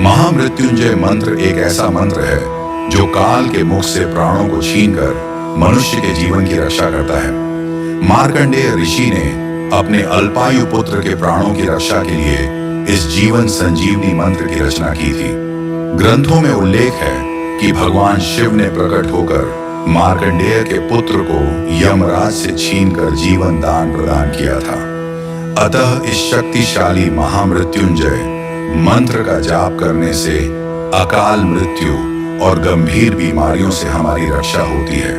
महामृत्युंजय मंत्र एक ऐसा मंत्र है जो काल के मुख से प्राणों को छीनकर मनुष्य के जीवन की रक्षा करता है। मार्कंडेय ऋषि ने अपने अल्पायु पुत्र के प्राणों की रक्षा के लिए इस जीवन संजीवनी मंत्र की रचना की थी। ग्रंथों में उल्लेख है कि भगवान शिव ने प्रकट होकर मार्कंडेय के पुत्र को यमराज से छीनकर जीवन दान प्रदान किया था। अतः इस शक्तिशाली महामृत्युंजय मंत्र का जाप करने से अकाल मृत्यु और गंभीर बीमारियों से हमारी रक्षा होती है।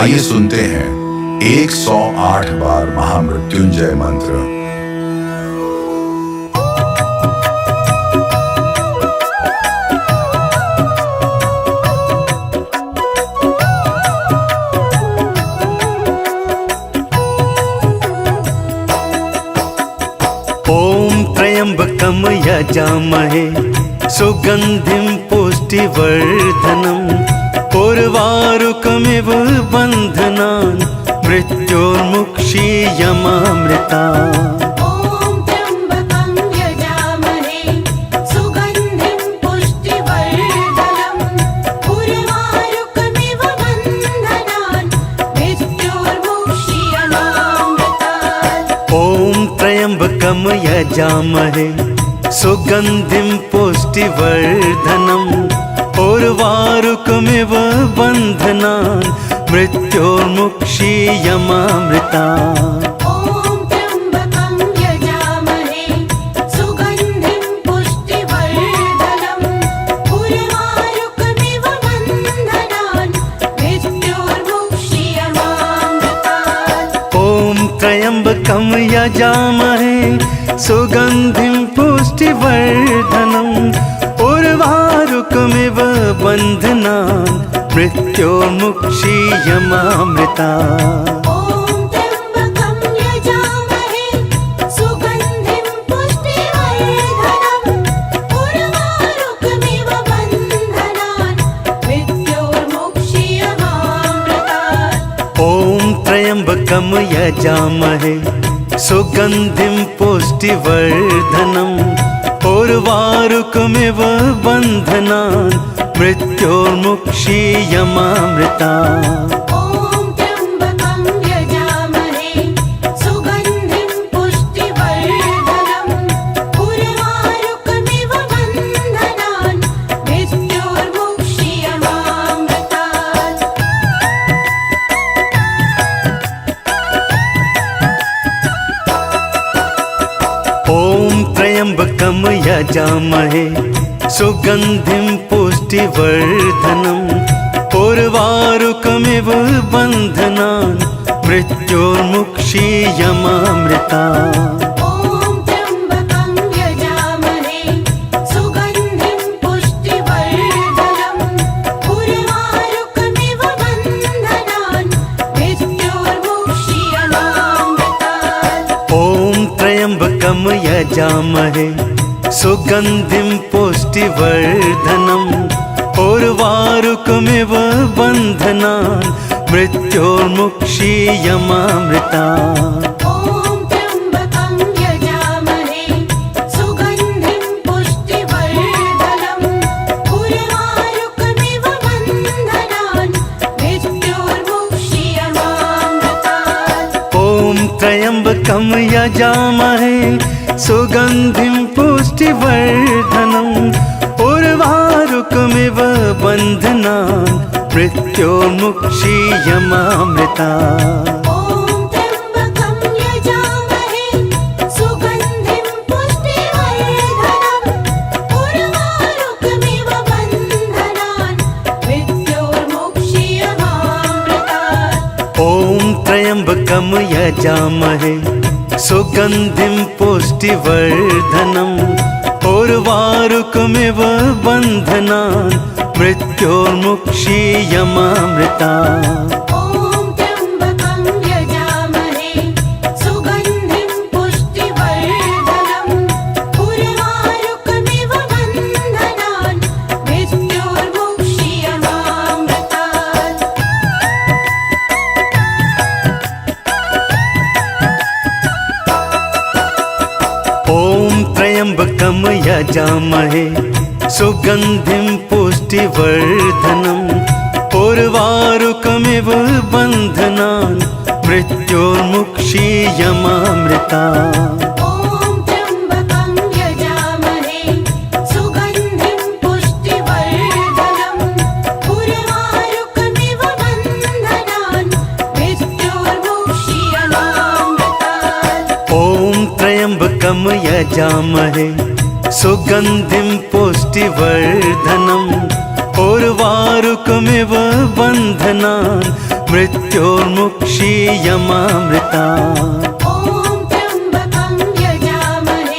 आइए सुनते हैं 108 बार महामृत्युंजय मंत्र। ओम त्र्यंबकम यजामहे सुगंधिं पुष्टिवर्धनम् उर्वारुकमिव बन्धनान् मृत्योर्मुक्षीयमामृतात्। ओम त्र्यंबकं यजामहे सुगंधिं पुष्टिवर्धनम् उर्वारुकमिव बन्धनान् मृत्योर्मुक्षीयमामृतात्। ओम त्र्यंबकम यजामहे सुगंधिं पुष्टिवर्धनम् उर्वारुकमिव बन्धनान् मृत्योर्मुक्षीयमामृतात्। ओम त्र्यंबकं यजामहे सुगंधिं पुष्टिवर्धनम् उर्वारुकमिव बन्धनान् मृत्योर्मुक्षीयमामृतात्। ओम त्र्यंबकम यजामहे सुगंधिं पुष्टिवर्धनम् उर्वारुकमिव बन्धनान् मृत्योर्मुक्षीयमामृतात्। ओम त्र्यंबकं यजामहे सुगंधिं पुष्टिवर्धनम् उर्वारुकमिव बन्धनान् मृत्योर्मुक्षीयमामृतात्। ओम त्र्यंबकम यजामहे सुगंधिं पुष्टिवर्धनम् उर्वारुकमिव बन्धनान् मृत्योर्मुक्षीयमामृतात्। ओम त्र्यंबकं यजामहे सुगंधिं पुष्टिवर्धनम् उर्वारुकमिव बन्धनान् मृत्योर्मुक्षीयमामृतात्। ओम त्र्यंबकम यजामहे सुगंधिं पुष्टिवर्धनम् उर्वारुकमिव बन्धनान् मृत्योर्मुक्षीयमामृतात्। ओम त्र्यंबकं यजामहे सुगंधिं पुष्टिवर्धनम् उर्वारुकमिव बन्धनान् मृत्योर्मुक्षीयमामृतात्। ओम त्र्यंबकम यजामहे सुगंधिं पुष्टिवर्धनम् उर्वारुकमिव बन्धनान् मृत्योर्मुक्षीयमामृतात्। ओम त्र्यंबकं यजामहे सुगंधिं पुष्टिवर्धनम् उर्वारुकमिव बन्धनान् मृत्योर्मुक्षीयमामृतात्। ओम त्र्यंबकम यजामहे सुगंधिं पुष्टिवर्धनम् उर्वारुकमिव बन्धनान् मृत्योर्मुक्षीयमामृतात्। ओम त्र्यंबकं यजामहे सुगंधिं पुष्टिवर्धनम् उर्वारुकमिव बन्धनान् मृत्योर्मुक्षीयमामृतात्। ओम त्र्यंबकम यजामहे सुगंधिं पुष्टिवर्धनम् उर्वारुकमिव बन्धनान् मृत्योर्मुक्षीयमामृतात्। ओम त्र्यंबकं यजामहे सुगंधिं पुष्टिवर्धनम् उर्वारुकमिव बन्धनान् मृत्योर्मुक्षीयमामृतात्। ओम त्र्यंबकम यजामहे सुगन्धिं पुष्टिवर्धनम् उर्वारुकमिव बन्धनान् मृत्योर्मुक्षीयमामृता ॐ त्र्यम्बकं यजामहे सुगन्धिं पुष्टिवर्धनम् उर्वारुकमिव बन्धनान् मृत्योर्मुक्षीयमामृतात् ॐ त्र्यम्बकं यजामहे सुगन्धिं पुष्टिवर्धनम् उर्वारुकमिव बन्धनान् मृत्योर्मुक्षीयमामृता ॐ त्र्यम्बकं यजामहे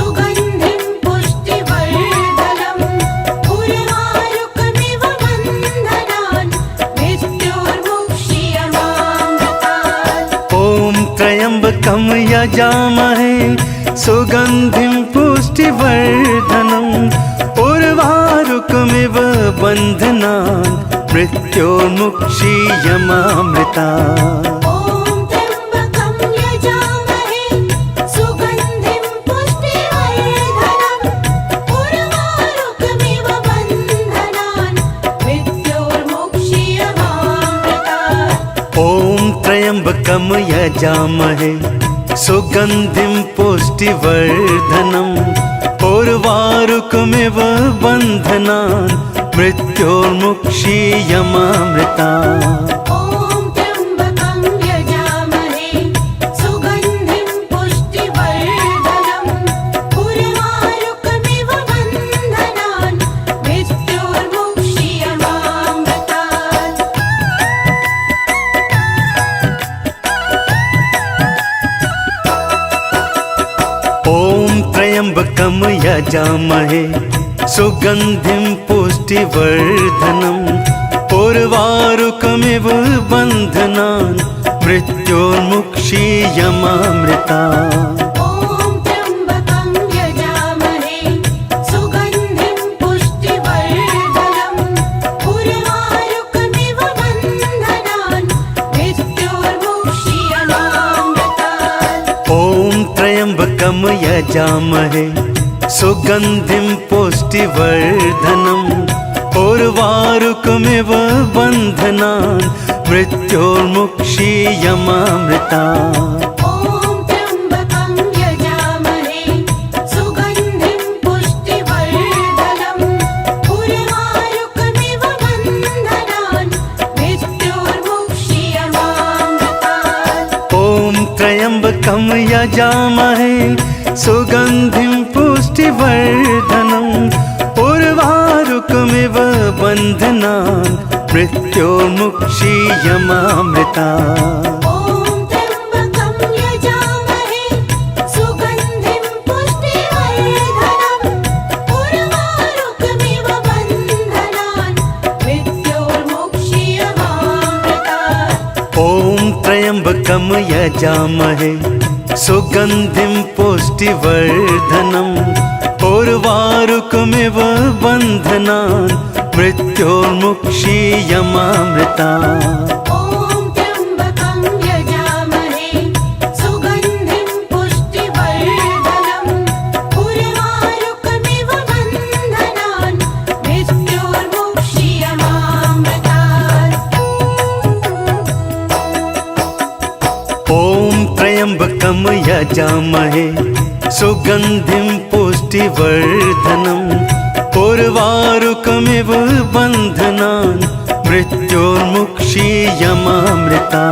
सुगन्धिं पुष्टिवर्धनम् उर्वारुकमिव बन्धनान् मृत्योर्मुक्षीयमामृतात् ॐ त्र्यम्बकं यजामहे सुगन्धिं पुष्टिवर्धनम् उर्वारुकमिव बन्धनान् मृत्योर्मुक्षीयमामृता ॐ त्र्यम्बकं यजामहे सुगन्धिं पुष्टिवर्धनम् उर्वारुकमिव बन्धनान् मृत्योर्मुक्षीयमामृतात् ॐ त्र्यम्बकं यजामहे सुगन्धिं पुष्टिवर्धनम् उर्वारुकमिव बन्धनान् मृत्योर्मुक्षीयमामृता ॐ त्र्यम्बकं यजामहे सुगन्धिं पुष्टिवर्धनम् उर्वारुकमिव बन्धनान् मृत्योर्मुक्षीयमामृतात् ॐ त्र्यम्बकं यजामहे सुगन्धिं पुष्टिवर्धनम् उर्वारुकमिव बन्धनान् मृत्योर्मुक्षीयमामृता ॐ त्र्यम्बकं यजामहे सुगन्धिं पुष्टिवर्धनम् उर्वारुकमिव बन्धनान् मृत्योर्मुक्षीयमामृतात् ॐ त्र्यम्बकं यजामहे सुगन्धिं पुष्टिवर्धनम् उर्वारुकमिव बन्धनान् मृत्योर्मुक्षीयमामृता ॐ त्र्यम्बकं यजामहे सुगन्धिं पुष्टिवर्धनम् उर्वारुकमिव बन्धनान् मृत्योर्मुक्षीयमामृतात् ॐ त्र्यम्बकं यजामहे सुगन्धिं पुष्टिवर्धनम् उर्वारुकमिव बन्धनान् मृत्योर्मुक्षीयमामृता ॐ त्र्यम्बकं यजामहे सुगन्धिं पुष्टिवर्धनम् उर्वारुकमिव बन्धनान् मृत्योर्मुक्षीयमामृतात् ॐ त्र्यम्बकं यजामहे सुगन्धिं पुष्टिवर्धनम् उर्वारुकमिव बन्धनान् मृत्योर्मुक्षीयमामृता ॐ त्र्यम्बकं यजामहे सुगन्धिं पुष्टिवर्धनम् उर्वारुकमिव बन्धनान् मृत्योर्मुक्षीयमामृतात् ॐ त्र्यम्बकं यजामहे सुगन्धिं पुष्टिवर्धनम् उर्वारुकमिव बन्धनान् मृत्योर्मुक्षीयमामृता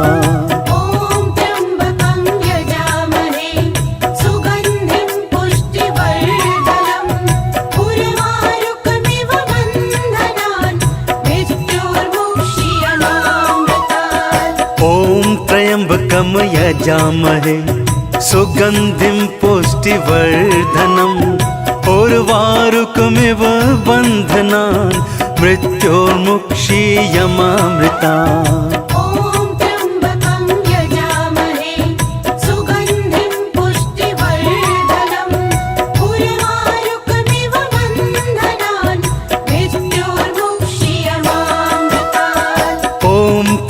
ॐ त्र्यम्बकं यजामहे सुगन्धिं पुष्टिवर्धनम् उर्वारुकमिव बन्धनान् मृत्योर्मुक्षीयमामृतात् ॐ त्र्यम्बकं यजामहे सुगन्धिं पुष्टिवर्धनम् उर्वारुकमिव बन्धनान् मृत्योर्मुक्षीयमामृता ॐ त्र्यम्बकं यजामहे सुगन्धिं पुष्टिवर्धनम् उर्वारुकमिव बन्धनान् मृत्योर्मुक्षीयमामृतात् ॐ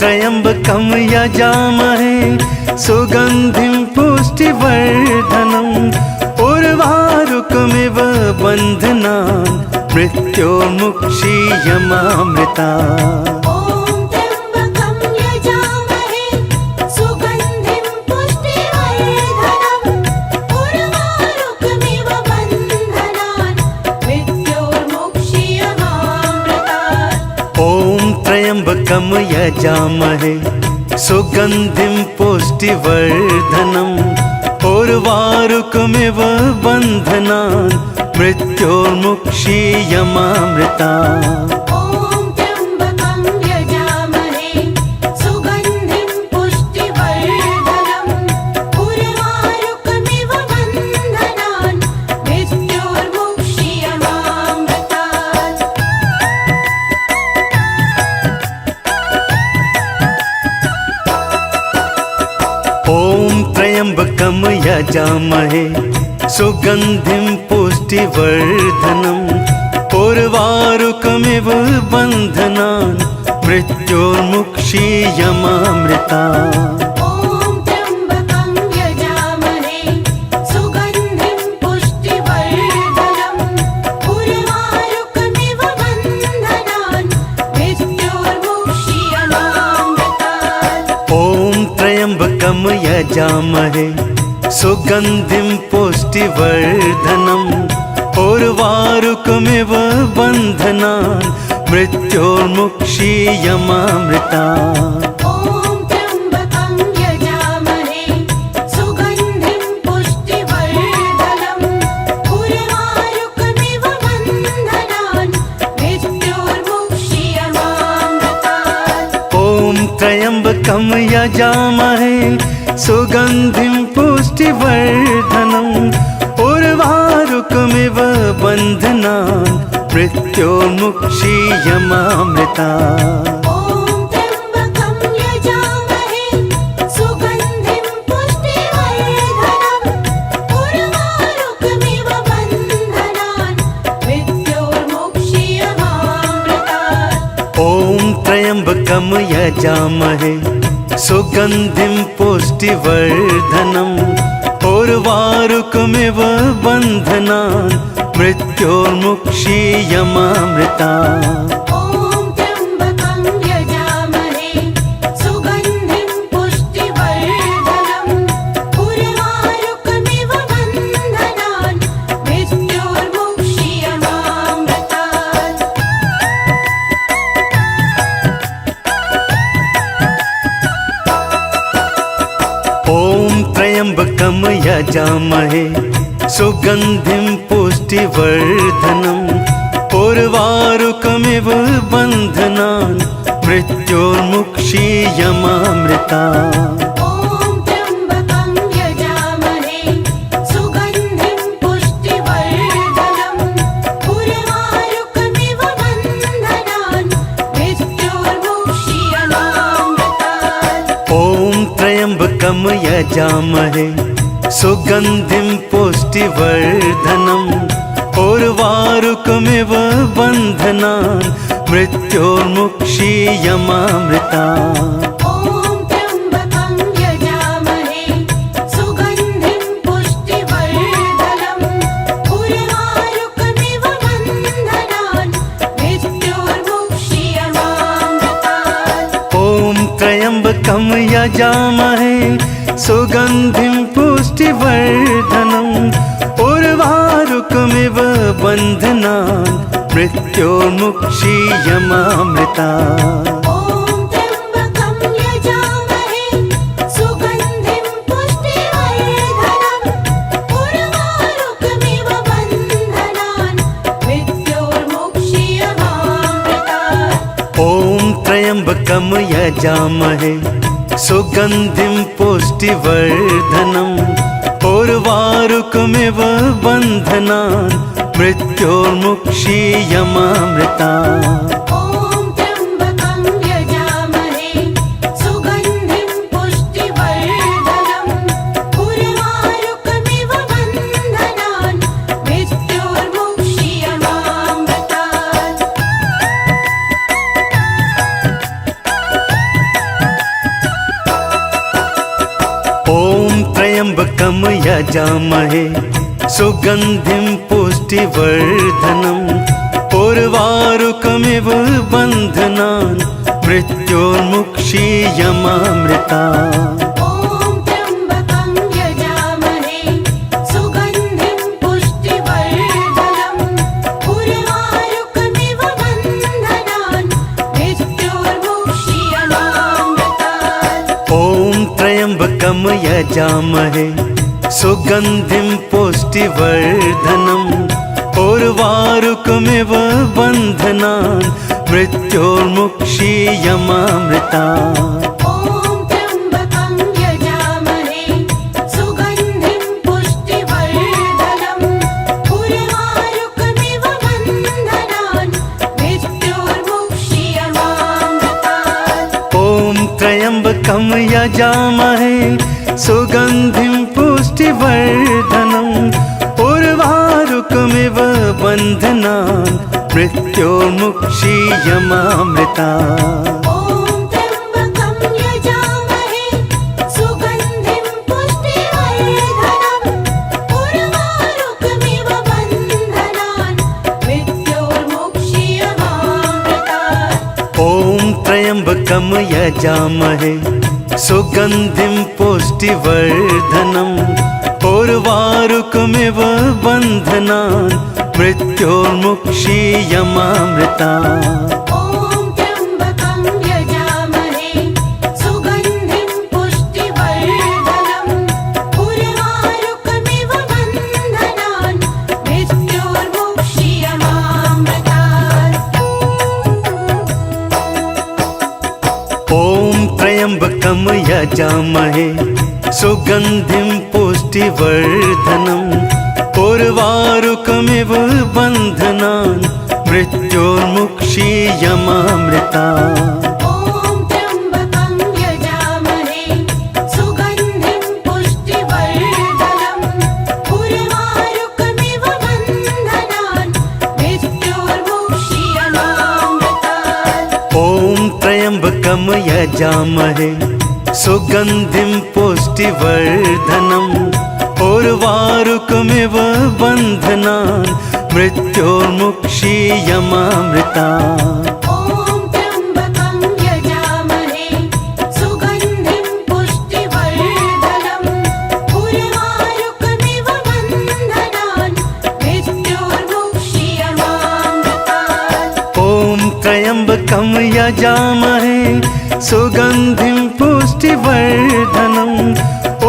त्र्यम्बकं यजामहे सुगन्धिं पुष्टिवर्धनम् उर्वारुकमिव उर्वारुकमिव बन्धनान् मृत्योर्मुक्षीयमामृता ॐ त्र्यम्बकं यजामहे सुगन्धिं पुष्टिवर्धनम् उर्वारुकमिव बन्धनान् मृत्योर्मुक्षीयमामृतात् ॐ त्र्यम्बकं यजामहे सुगन्धिं पुष्टिवर्धनम् उर्वारुकमिव बन्धनान् मृत्योर्मुक्षीयमामृता ॐ त्र्यम्बकं यजामहे सुगन्धिं पुष्टिवर्धनम् उर्वारुकमिव बन्धनान् मृत्योर्मुक्षीयमामृतात् ॐ त्र्यम्बकं यजामहे सुगन्धिं पुष्टिवर्धनम् उर्वारुकमिव बन्धनान् मृत्योर्मुक्षीयमामृता ॐ त्र्यम्बकं यजामहे सुगन्धिं पुष्टिवर्धनम् उर्वारुकमिव बन्धनान् मृत्योर्मुक्षीयमामृतात् ॐ त्र्यम्बकं यजामहे सुगन्धिं पुष्टिवर्धनम् उर्वारुकमिव बन्धनान् मृत्योर्मुक्षीयमामृता ॐ त्र्यम्बकं यजामहे सुगन्धिं पुष्टिवर्धनम् उर्वारुकमिव बन्धनान् मृत्योर्मुक्षीयमामृतात् ॐ त्र्यम्बकं यजामहे सुगन्धिं पुष्टिवर्धनम् उर्वारुकमिव बन्धनान् मृत्योर्मुक्षीयमामृता ॐ त्र्यम्बकं यजामहे सुगन्धिं पुष्टिवर्धनम् उर्वारुकमिव बन्धनान् मृत्योर्मुक्षीयमामृतात् ॐ त्र्यम्बकं यजामहे सुगन्धिं पुष्टिवर्धनम् उर्वारुकमिव बन्धनान् मृत्योर्मुक्षीयमामृता ॐ त्र्यम्बकं यजामहे सुगन्धिं पुष्टिवर्धनम् उर्वारुकमिव बन्धनान् मृत्योर्मुक्षीयमामृतात् ॐ त्र्यम्बकं यजामहे सुगन्धिं पुष्टिवर्धनम् उर्वारुकमिव बन्धनान् मृत्योर्मुक्षीयमामृता ॐ त्र्यम्बकं यजामहे सुगन्धिं पुष्टिवर्धनम् उर्वारुकमिव बन्धनान् मृत्योर्मुक्षीयमामृतात् ॐ त्र्यम्बकं यजामहे सुगन्धिं पुष्टिवर्धनम् उर्वारुकमिव बन्धनान् मृत्योर्मुक्षीयमामृता ॐ त्र्यम्बकं यजामहे सुगन्धिं पुष्टिवर्धनम् उर्वारुकमिव बन्धनान् मृत्योर्मुक्षीयमामृतात् ॐ त्र्यम्बकं यजामहे सुगन्धिं पुष्टिवर्धनम् उर्वारुकमिव बन्धनान् मृत्योर्मुक्षीयमामृता ॐ त्र्यम्बकं यजामहे सुगन्धिं पुष्टिवर्धनम् उर्वारुकमिव बन्धनान् मृत्योर्मुक्षीयमामृतात् ॐ त्र्यम्बकं यजामहे सुगन्धिं पुष्टिवर्धनम् उर्वारुकमिव बन्धनान् मृत्योर्मुक्षीयमामृता ॐ त्र्यम्बकं यजामहे सुगन्धिं पुष्टिवर्धनम् उर्वारुकमिव बन्धनान् मृत्योर्मुक्षीयमामृतात् ॐ त्र्यम्बकं यजामहे सुगन्धिं पुष्टिवर्धनम् उर्वारुकमिव बन्धनान् मृत्योर्मुक्षीयमामृता ॐ त्र्यम्बकं यजामहे सुगन्धिं पुष्टिवर्धनम् उर्वारुकमिव बन्धनान् मृत्योर्मुक्षीयमामृतात् ॐ त्र्यम्बकं यजामहे सुगन्धिं पुष्टिवर्धनम् उर्वारुकमिव बन्धनान् मृत्योर्मुक्षीयमामृता ॐ त्र्यम्बकं यजामहे सुगन्धिं पुष्टिवर्धनम् उर्वारुकमिव बन्धनान् मृत्योर्मुक्षीयमामृतात् ॐ त्र्यम्बकं यजामहे सुगन्धिं पुष्टिवर्धनम् उर्वारुकमिव बन्धनान् मृत्योर्मुक्षीयमामृता ॐ त्र्यम्बकं यजामहे सुगन्धिं पुष्टिवर्धनम् उर्वारुकमिव बन्धनान् मृत्योर्मुक्षीयमामृतात् ॐ त्र्यम्बकं यजामहे सुगन्धिं पुष्टिवर्धनम् उर्वारुकमिव बन्धनान् मृत्योर्मुक्षीयमामृता ॐ त्र्यम्बकं यजामहे सुगन्धिं पुष्टिवर्धनम् उर्वारुकमिव बन्धनान् मृत्योर्मुक्षीयमामृतात् ॐ त्र्यम्बकं यजामहे सुगन्धिं पुष्टिवर्धनम् उर्वारुकमिव बन्धनान् मृत्योर्मुक्षीयमामृता ॐ त्र्यम्बकं यजामहे सुगन्धिं पुष्टिवर्धनम् उर्वारुकमिव बन्धनान् मृत्योर्मुक्षीयमामृतात् ॐ त्र्यम्बकं यजामहे सुगन्धिं पुष्टिवर्धनम् उर्वारुकमिव बन्धनान् मृत्योर्मुक्षीयमामृता ॐ त्र्यम्बकं यजामहे सुगन्धिं पुष्टिवर्धनम्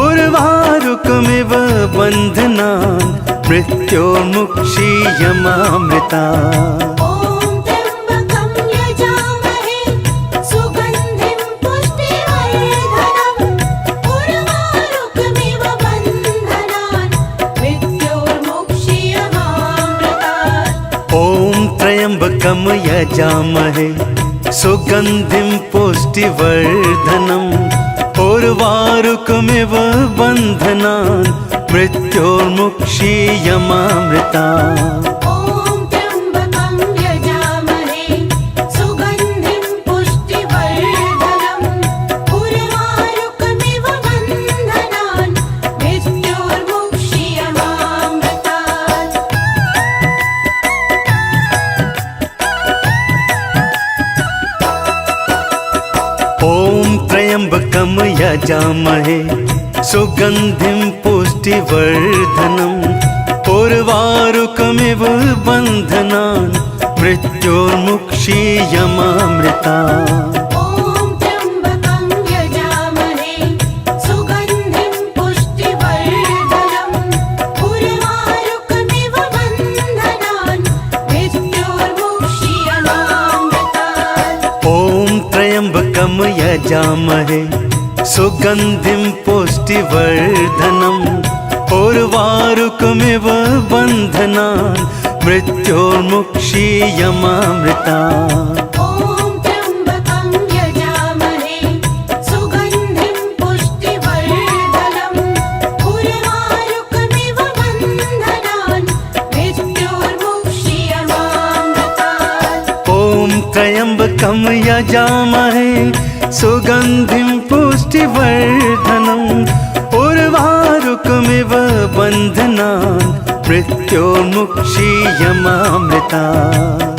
उर्वारुकमिव बन्धनान् मृत्योर्मुक्षीयमामृतात् ॐ त्र्यम्बकं यजामहे सुगन्धिं पुष्टिवर्धनम् उर्वारुकमिव बन्धनान् मृत्योर्मुक्षीयमामृता ॐ त्र्यम्बकं यजामहे सुगन्धिं पुष्टिवर्धनम् उर्वारुकमिव बन्धनान् मृत्योर्मुक्षीयमामृतात् ॐ त्र्यम्बकं यजामहे सुगन्धिं पुष्टिवर्धनम् उर्वारुकमिव बन्धनान् मृत्योर्मुक्षीयमामृता ॐ त्र्यम्बकं यजामहे सुगन्धिं पुष्टिवर्धनम् उर्वारुकमिव बन्धनान् मृत्योर्मुक्षीयमामृतात् ॐ त्र्यम्बकं यजामहे सुगन्धिं पुष्टिवर्धनम् उर्वारुकमिव बन्धनान् मृत्योर्मुक्षीयमामृता ॐ त्र्यम्बकं यजामहे सुगन्धिं पुष्टिवर्धनम् उर्वारुकमिव बन्धनान् मृत्योर्मुक्षीयमामृतात् ॐ त्र्यम्बकं यजामहे सुगन्धिं पुष्टिवर्धनम् उर्वारुकमिव बन्धनान् मृत्योर्मुक्षीयमामृता ॐ त्र्यम्बकं यजामहे सुगन्धिं पुष्टिवर्धनम् उर्वारुकमिव बन्धनान् मृत्योर्मुक्षीयमामृतात् ॐ त्र्यम्बकं यजामहे सुगन्धिं पुष्टिवर्धनम् उर्वारुकमिव बन्धनान् मृत्योर्मुक्षीयमामृता।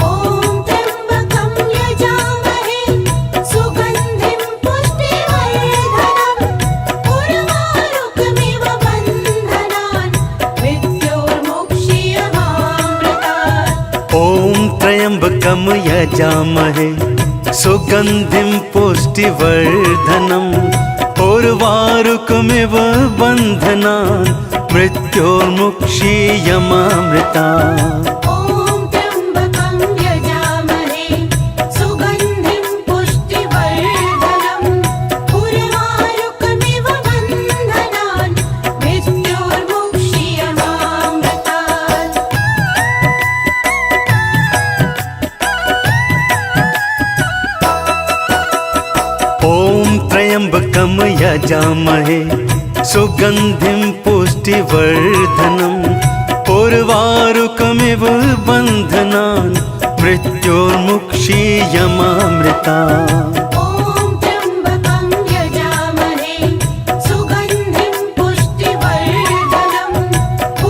ॐ त्र्यम्बकं यजामहे सुगन्धिं पुष्टिवर्धनम् उर्वारुकमिव बन्धनान् मृत्योर्मुक्षीयमामृतात्। ॐ त्र्यम्बकं यजामहे सुगन्धिं पुष्टिवर्धनम् उर्वारुकमिव बन्धनान् मृत्योर्मुक्षीयमामृता। ॐ त्र्यम्बकं यजामहे सुगन्धिं पुष्टिवर्धनम् उर्वारुकमिव बन्धनान् मृत्योर्मुक्षीयमामृतात्। ॐ त्र्यम्बकं यजामहे सुगन्धिं पुष्टिवर्धनम् उर्वारुकमिव बन्धनान् मृत्योर्मुक्षीयमामृता। ॐ त्र्यम्बकं यजामहे सुगन्धिं पुष्टिवर्धनम्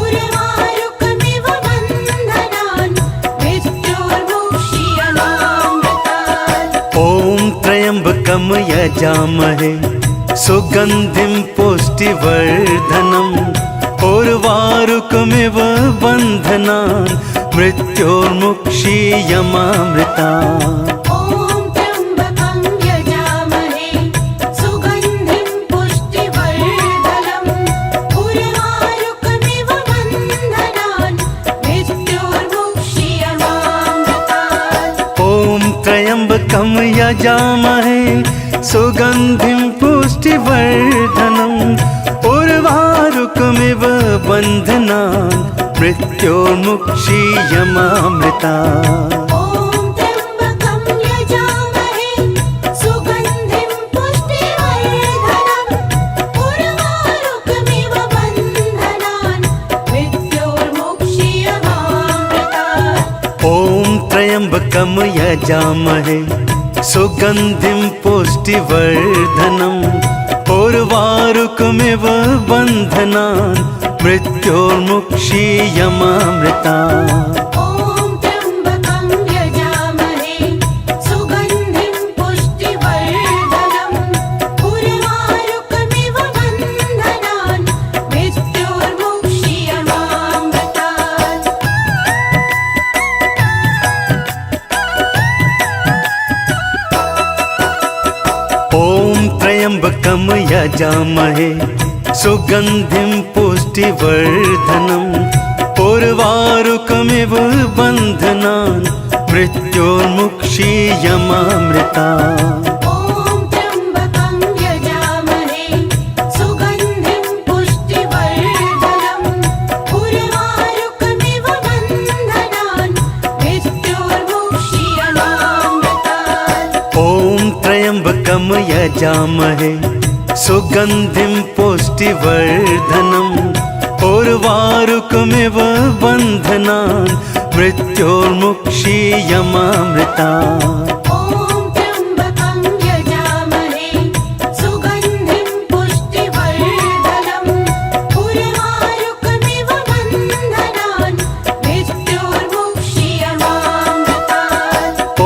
उर्वारुकमिव बन्धनान् मृत्योर्मुक्षीयमामृतात्। ॐ त्र्यम्बकं यजामहे सुगन्धिं पुष्टिवर्धनम् उर्वारुकमिव बन्धनान् मृत्योर्मुक्षीयमामृता। ॐ त्र्यम्बकं यजामहे सुगन्धिं पुष्टिवर्धनम् उर्वारुकमिव बन्धनान् मृत्योर्मुक्षीयमामृतात्। ॐ त्र्यम्बकं यजामहे सुगन्धिं पुष्टिवर्धनम् उर्वारुकमिव बन्धनान् मृत्योर्मुक्षीयमामृता। ॐ त्र्यम्बकं यजामहे सुगन्धिं पुष्टिवर्धनम् उर्वारुकमिव बन्धनान् मृत्योर्मुक्षीयमामृतात्। ॐ त्र्यम्बकं यजामहे सुगन्धिं पुष्टिवर्धनम् उर्वारुकमिव बन्धनान् मृत्योर्मुक्षीयमामृता। ॐ त्र्यम्बकं यजामहे सुगन्धिं पुष्टिवर्धनम् उर्वारुकमिव बन्धनान् मृत्योर्मुक्षीयमामृतात्। ॐ त्र्यम्बकं यजामहे सुगन्धिं पुष्टिवर्धनम् उर्वारुकमिव बन्धनान् मृत्योर्मुक्षीयमामृता। ॐ त्र्यम्बकं यजामहे सुगन्धिं पुष्टिवर्धनम् उर्वारुकमिव बन्धनान् मृत्योर्मुक्षीयमामृतात्। ॐ त्र्यम्बकं यजामहे सुगन्धिं पुष्टिवर्धनम् उर्वारुकमिव बन्धनान् मृत्योर्मुक्षीयमामृता। ॐ त्र्यम्बकं यजामहे सुगन्धिं पुष्टिवर्धनम् उर्वारुकमिव बन्धनान् मृत्योर्मुक्षीयमामृतात्। ॐ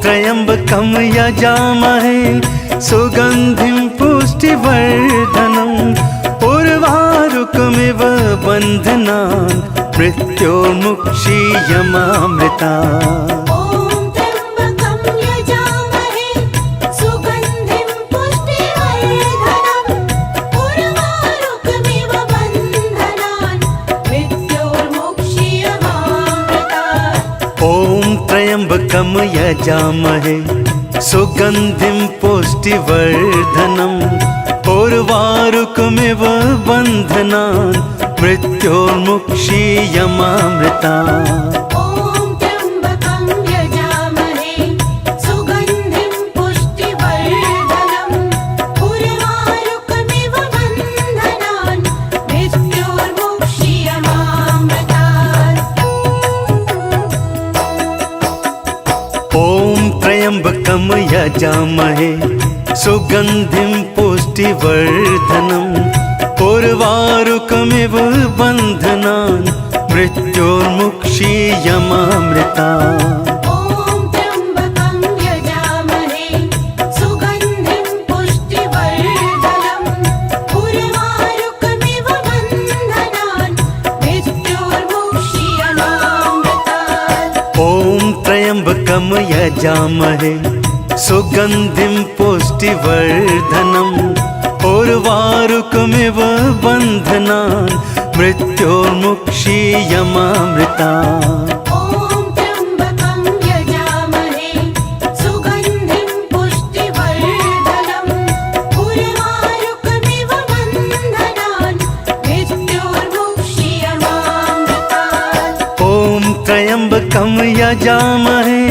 त्र्यम्बकं यजामहे सुगन्धिं पुष्टिवर्धनम् उर्वारुकमिव बन्धनान् मृत्योर्मुक्षीयमामृता। ॐ त्र्यम्बकं यजामहे सुगन्धिं पुष्टिवर्धनम् उर्वारुकमिव बन्धनान् मृत्योर्मुक्षीयमामृतात्। ॐ त्र्यम्बकं यजामहे सुगन्धिं पुष्टिवर्धनम् उर्वारुकमिव बन्धनान् मृत्योर्मुक्षीयमामृता। ॐ त्र्यम्बकं यजामहे सुगन्धिं पुष्टिवर्धनम् उर्वारुकमिव बन्धनान् मृत्योर्मुक्षीयमामृतात्। ॐ त्र्यम्बकं यजामहे सुगन्धिं पुष्टिवर्धनम् उर्वारुकमिव बन्धनान् मृत्योर्मुक्षीयमामृता। ॐ त्र्यम्बकं यजामहे सुगन्धिं पुष्टिवर्धनम् उर्वारुकमिव बन्धनान् मृत्योर्मुक्षीयमामृतात्। ॐ त्र्यम्बकं यजामहे सुगन्धिं पुष्टिवर्धनम् उर्वारुकमिव बन्धनान् मृत्योर्मुक्षीयमामृता। ॐ त्र्यम्बकं यजामहे सुगन्धिं पुष्टिवर्धनम् उर्वारुकमिव बन्धनान् मृत्योर्मुक्षीयमामृतात्। ॐ त्र्यम्बकं यजामहे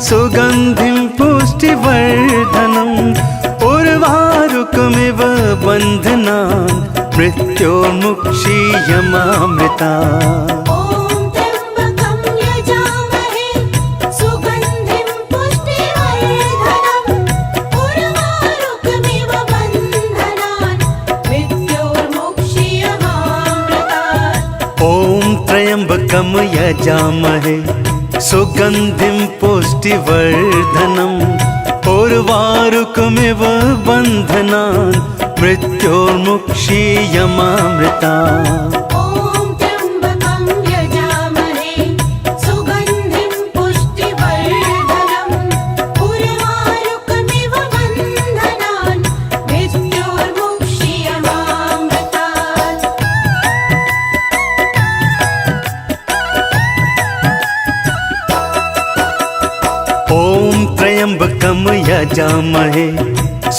सुगन्धिं पुष्टिवर्धनम् उर्वारुकमिव बन्धनान् मृत्योर्मुक्षीयमामृता। ॐ त्र्यम्बकं यजामहे सुगन्धिं पुष्टिवर्धनम् उर्वारुकमिव बन्धनान् मृत्योर्मुक्षीयमामृतात्। ॐ त्र्यम्बकं यजामहे सुगन्धिं पुष्टिवर्धनम् उर्वारुकमिव बन्धनान् मृत्योर्मुक्षीयमामृता। ॐ त्र्यम्बकं यजामहे सुगन्धिं पुष्टिवर्धनम् उर्वारुकमिव बन्धनान् मृत्योर्मुक्षीयमामृतात्। ॐ त्र्यम्बकं यजामहे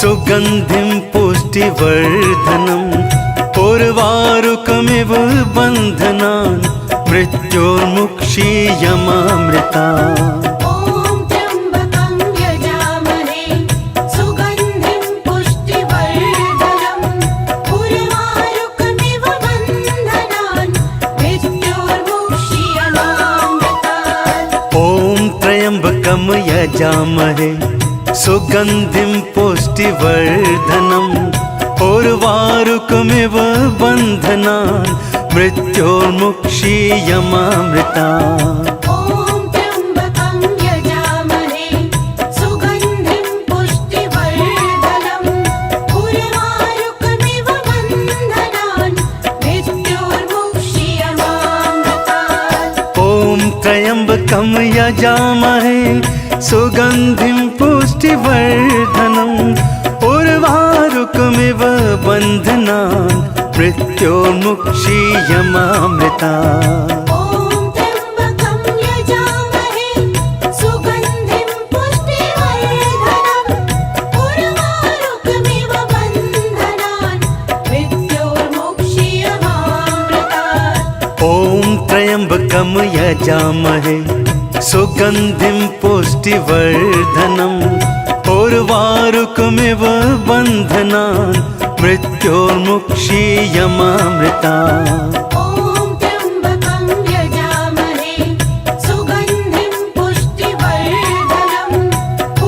सुगन्धिं पुष्टिवर्धनम् उर्वारुकमिव बन्धनान् मृत्योर्मुक्षीयमामृता। ॐ त्र्यम्बकं यजामहे सुगन्धिं पुष्टिवर्धनम् उर्वारुकमिव बन्धनान् मृत्योर्मुक्षीयमामृतात्। ॐ त्र्यम्बकं यजामहे सुगन्धिं पुष्टिवर्धनम् उर्वारुकमिव बन्धनान् मृत्योर्मुक्षीयमामृता। ॐ त्र्यम्बकं यजामहे सुगन्धिं पुष्टिवर्धनम् उर्वारुकमिव बन्धनान् मृत्योर्मुक्षीयमामृतात्। ॐ त्र्यम्बकं यजामहे सुगन्धिं पुष्टिवर्धनम् उर्वारुकमिव बन्धनान् मृत्योर्मुक्षीयमामृता। ॐ त्र्यम्बकं यजामहे सुगन्धिं पुष्टिवर्धनम् उर्वारुकमिव बन्धनान् मृत्योर्मुक्षीयमामृतात्। ॐ त्र्यम्बकं यजामहे सुगन्धिं पुष्टिवर्धनम् उर्वारुकमिव बन्धनान् मृत्योर्मुक्षीयमामृता। ॐ त्र्यम्बकं यजामहे सुगन्धिं पुष्टिवर्धनम्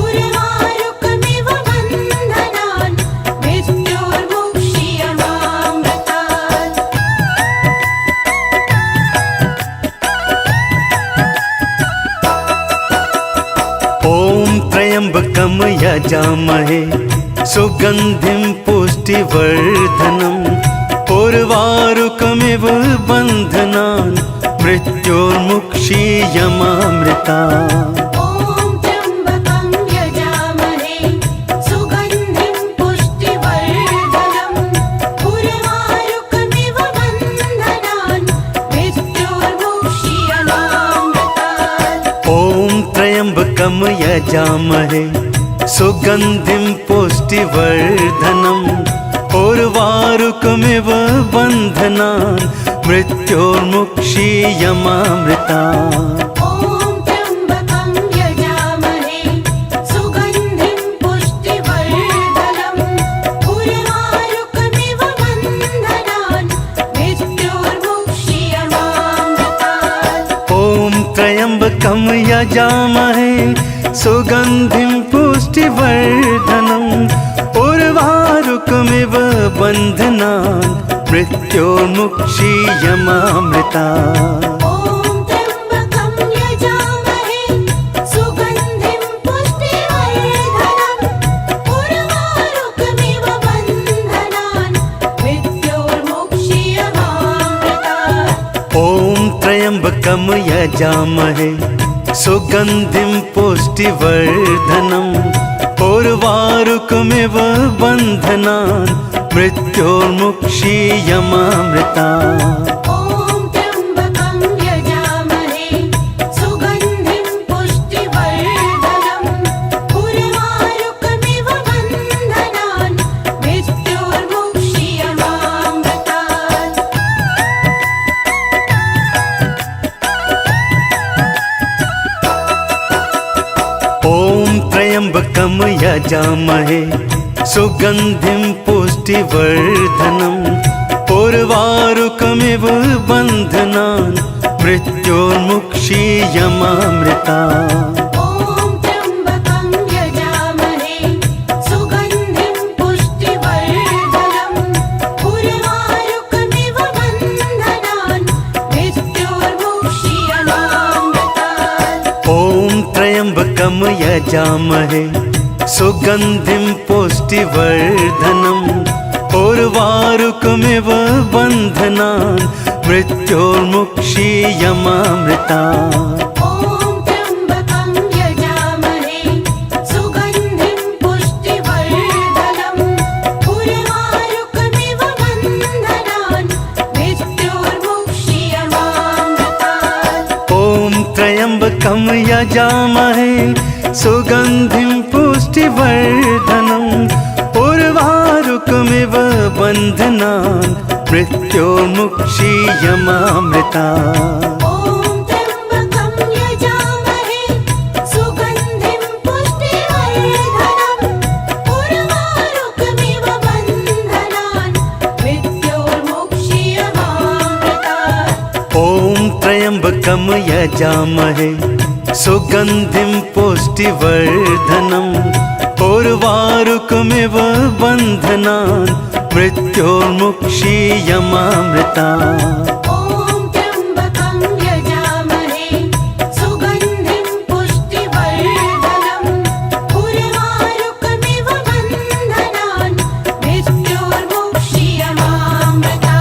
उर्वारुकमिव बन्धनान् मृत्योर्मुक्षीयमामृतात्। ॐ त्र्यम्बकं यजामहे सुगन्धिं पुष्टिवर्धनम् उर्वारुकमिव बन्धनान् मृत्योर्मुक्षीयमामृता। ॐ त्र्यम्बकं यजामहे सुगन्धिं पुष्टिवर्धनम् उर्वारुकमिव बन्धनान् मृत्योर्मुक्षीयमामृतात्। ॐ त्र्यम्बकं यजामहे सुगन्धिं पुष्टिवर्धनम् उर्वारुकमिव बन्धनान् मृत्योर्मुक्षीयमामृता। ॐ त्र्यम्बकं यजामहे सुगन्धिं पुष्टिवर्धनम् उर्वारुकमिव बन्धनान् मृत्योर्मुक्षीयमामृतात्। ॐ त्र्यम्बकं यजामहे सुगन्धिं पुष्टिवर्धनम् उर्वारुकमिव बन्धनान् मृत्योर्मुक्षीयमामृता। ॐ यजामहे सुगन्धिं पुष्टिवर्धनम् उर्वारुकमिव बन्धनान् मृत्योर्मुक्षीयमामृता ॐ त्र्यम्बकं यजामहे सुगन्धिं पुष्टिवर्धनम् उर्वारुकमिव बन्धनान् मृत्योर्मुक्षीयमामृतात् ॐ त्र्यम्बकं यजामहे सुगन्धिं पुष्टिवर्धनम् उर्वारुकमिव बन्धनान् मृत्योर्मुक्षीयमामृता ॐ त्र्यम्बकं यजामहे सुगन्धिं पुष्टिवर्धनम् उर्वारुकमिव बन्धनान् मृत्योर्मुक्षीयमामृतात् ॐ त्र्यम्बकं यजामहे सुगन्धिं पुष्टिवर्धनम् उर्वारुकमिव बन्धनान् मृत्योर्मुक्षीयमामृता ॐ त्र्यम्बकं यजामहे सुगन्धिं पुष्टिवर्धनम् उर्वारुकमिव बन्धनान् मृत्योर्मुक्षीयमामृतात् ॐ त्र्यम्बकं यजामहे सुगन्धिं पुष्टिवर्धनम् उर्वारुकमिव बन्धनान् मृत्योर्मुक्षीयमामृता ॐ त्र्यम्बकं यजामहे सुगन्धिं पुष्टिवर्धनम् उर्वारुकमिव बन्धनान् मृत्योर्मुक्षीयमामृतात् ॐ त्र्यम्बकं यजामहे सुगन्धिं पुष्टिवर्धनम् उर्वारुकमिव बन्धनान् मृत्योर्मुक्षीयमामृता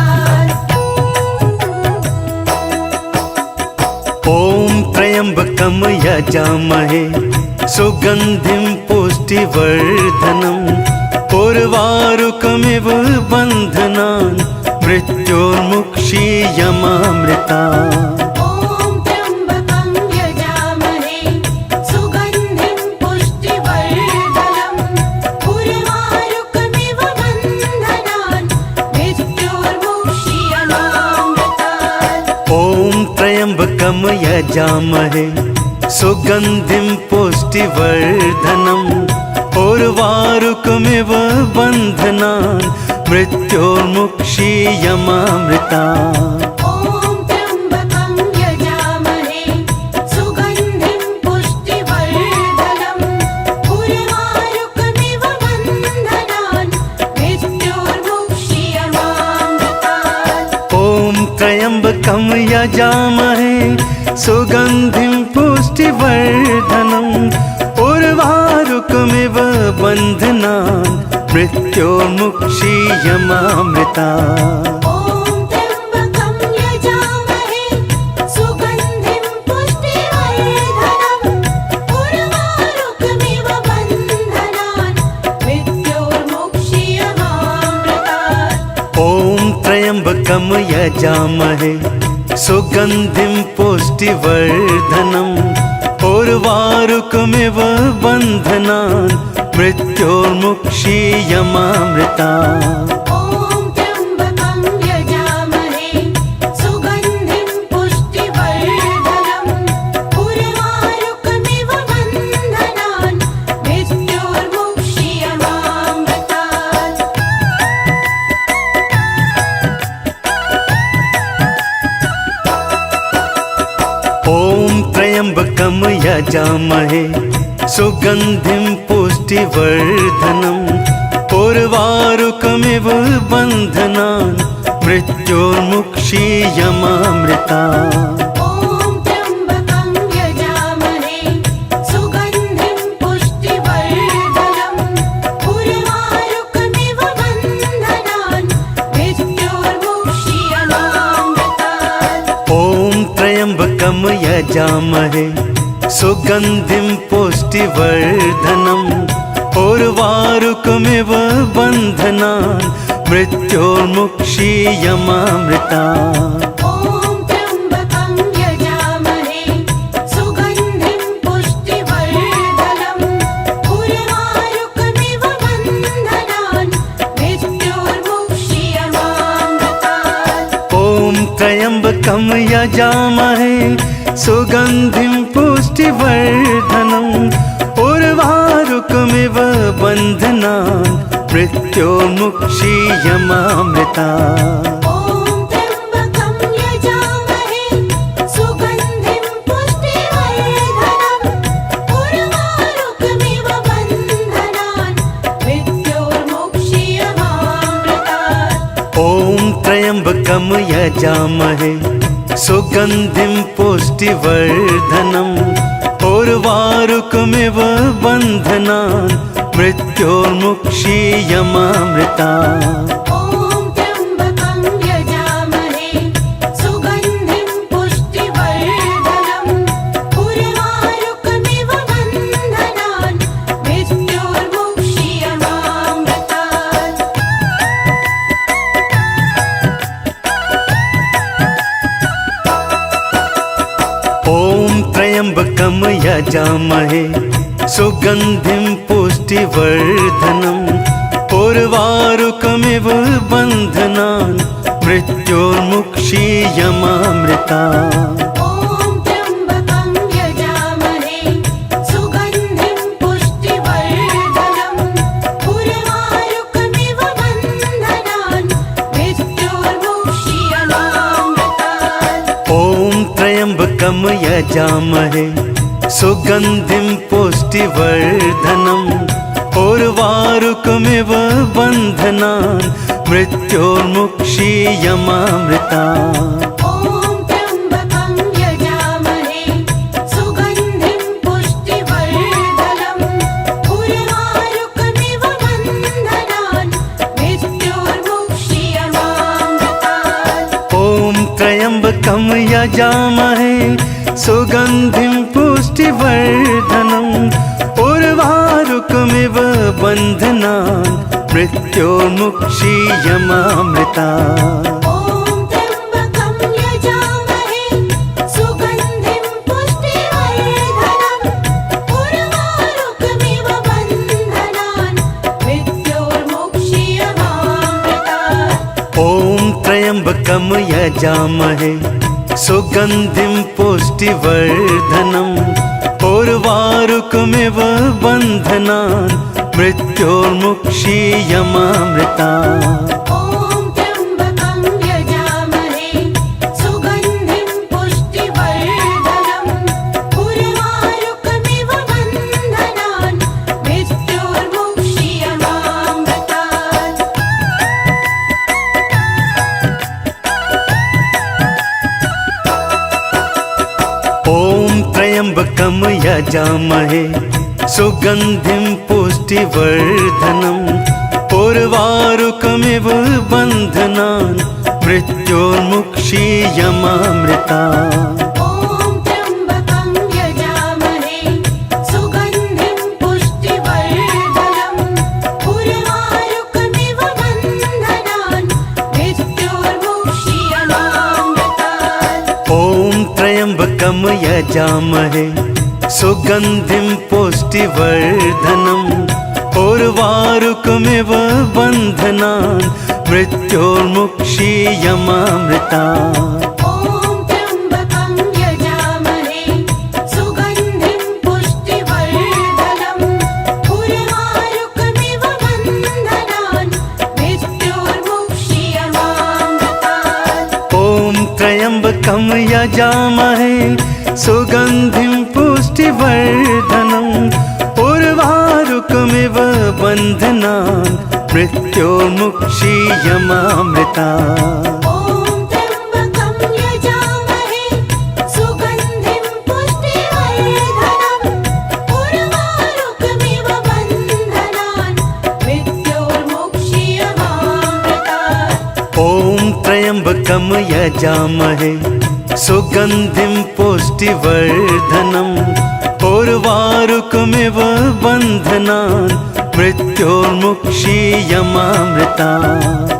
ॐ त्र्यम्बकं यजामहे सुगन्धिं पुष्टिवर्धनम् उर्वारुकमिव बन्धनान् मृत्योर्मुक्षीयमामृतात् ॐ त्र्यम्बकं यजामहे सुगन्धिं पुष्टिवर्धनम् उर्वारुकमिव बन्धनान् मृत्योर्मुक्षीयमामृता ॐ त्र्यम्बकं यजामहे सुगन्धिं पुष्टिवर्धनम् उर्वारुकमिव बन्धनान् मृत्योर्मुक्षीयमामृतात् ॐ त्र्यम्बकं यजामहे सुगन्धिं पुष्टिवर्धनम् उर्वारुकमिव बन्धनान् मृत्योर्मुक्षीयमामृता ॐ त्र्यम्बकं यजामहे सुगन्धिं पुष्टिवर्धनम् उर्वारुकमिव बन्धनान् मृत्योर्मुक्षीयमामृतात् ॐ त्र्यम्बकं यजामहे सुगन्धिं पुष्टिवर्धनम् उर्वारुकमिव बन्धनान् मृत्योर्मुक्षीयमामृता ॐ त्र्यम्बकं यजामहे सुगन्धिं पुष्टिवर्धनम् उर्वारुकमिव बन्धनान् मृत्योर्मुक्षीयमामृतात् ॐ त्र्यम्बकं यजामहे सुगन्धिं पुष्टिवर्धनम् उर्वारुकमिव बन्धनान् मृत्योर्मुक्षीयमामृता ॐ त्र्यम्बकं यजामहे सुगन्धिं पुष्टिवर्धनम् उर्वारुकमिव बन्धनान् मृत्योर्मुक्षीयमामृतात् ॐ त्र्यम्बकं यजामहे सुगन्धिं पुष्टिवर्धनम् उर्वारुकमिव बन्धनान् मृत्योर्मुक्षीयमामृता ॐ त्र्यम्बकं यजामहे सुगन्धिं पुष्टिवर्धनम् उर्वारुकमिव बन्धनान् मृत्योर्मुक्षीयमामृतात् ॐ त्र्यम्बकं यजामहे सुगन्धिं पुष्टिवर्धनम् उर्वारुकमिव बन्धनान् मृत्योर्मुक्षीयमामृतात्। ॐ त्र्यम्बकं यजामहे सुगन्धिं पुष्टिवर्धनम् उर्वारुकमिव बन्धनान् मृत्योर्मुक्षीयमामृतात्। ॐ त्र्यम्बकं यजामहे सुगन्धिं पुष्टिवर्धनम् उर्वारुकमिव बन्धनान् मृत्योर्मुक्षीयमामृतात्। ॐ त्र्यम्बकं यजामहे सुगन्धिं पुष्टिवर्धनम् उर्वारुकमिव बन्धनान् मृत्योर्मुक्षीयमामृतात्। ॐ त्र्यम्बकं यजामहे सुगन्धिं पुष्टिवर्धनम् उर्वारुकमिव बन्धनान् मृत्योर्मुक्षीयमामृतात्। ॐ त्र्यम्बकं यजामहे सुगन्धिं पुष्टिवर्धनम् उर्वारुकमिव बन्धनान् मृत्योर्मुक्षीयमामृतात्। ॐ त्र्यम्बकं यजामहे सुगन्धिं पुष्टिवर्धनम् उर्वारुकमिव बन्धनान् मृत्योर्मुक्षीयमामृतात्। ॐ त्र्यम्बकं यजामहे सुगन्धिं पुष्टिवर्धनम् उर्वारुकमिव बन्धनान् मृत्योर्मुक्षीयमामृतात्। ॐ त्र्यम्बकं यजामहे सुगन्धिं पुष्टिवर्धनम् उर्वारुकमिव बन्धनान् मृत्योर्मुक्षीयमामृतात्। ॐ त्र्यम्बकं यजामहे सुगन्धिं पुष्टिवर्धनम् उर्वारुकमिव बन्धनान् मृत्योर्मुक्षीयमामृतात्। ॐ त्र्यम्बकं यजामहे सुगन्धिं पुष्टिवर्धनम् उर्वारुकमिव बन्धनान् मृत्योर्मुक्षीयमामृतात्। ॐ त्र्यम्बकं यजामहे सुगन्धिं पुष्टिवर्धनम् उर्वारुकमिव बन्धनान् मृत्योर्मुक्षीयमामृतात्। ॐ त्र्यम्बकं यजामहे सुगन्धिं पुष्टिवर्धनम् उर्वारुकमिव बन्धनान् मृत्योर्मुक्षीयमामृतात्। ॐ त्र्यम्बकं यजामहे सुगन्धिं पुष्टिवर्धनम् उर्वारुकमिव बन्धनान् मृत्योर्मुक्षीयमामृतात्। ॐ त्र्यम्बकं यजामहे सुगन्धिं पुष्टिवर्धनम् उर्वारुकमिव बन्धनान् मृत्योर्मुक्षीयमामृतात्। ॐ त्र्यम्बकं यजामहे सुगन्धिं पुष्टिवर्धनम् उर्वारुकमिव बन्धनान् मृत्योर्मुक्षीयमामृतात्। ॐ त्र्यम्बकं यजामहे सुगन्धिं पुष्टिवर्धनम् उर्वारुकमिव बन्धनान् मृत्योर्मुक्षीयमामृतात्। ॐ त्र्यम्बकं यजामहे सुगन्धिं पुष्टिवर्धनम् उर्वारुकमिव बन्धनान् मृत्योर्मुक्षीयमामृतात्। ॐ त्र्यम्बकं यजामहे सुगन्धिं पुष्टिवर्धनम् उर्वारुकमिव बन्धनान् मृत्योर्मुक्षीयमामृतात्। ॐ त्र्यम्बकं यजामहे सुगन्धिं पुष्टिवर्धनम् उर्वारुकमिव बन्धनान् मृत्योर्मुक्षीयमामृतात्। ॐ त्र्यम्बकं यजामहे सुगन्धिं पुष्टिवर्धनम् उर्वारुकमिव बन्धनान् मृत्योर्मुक्षीयमामृतात्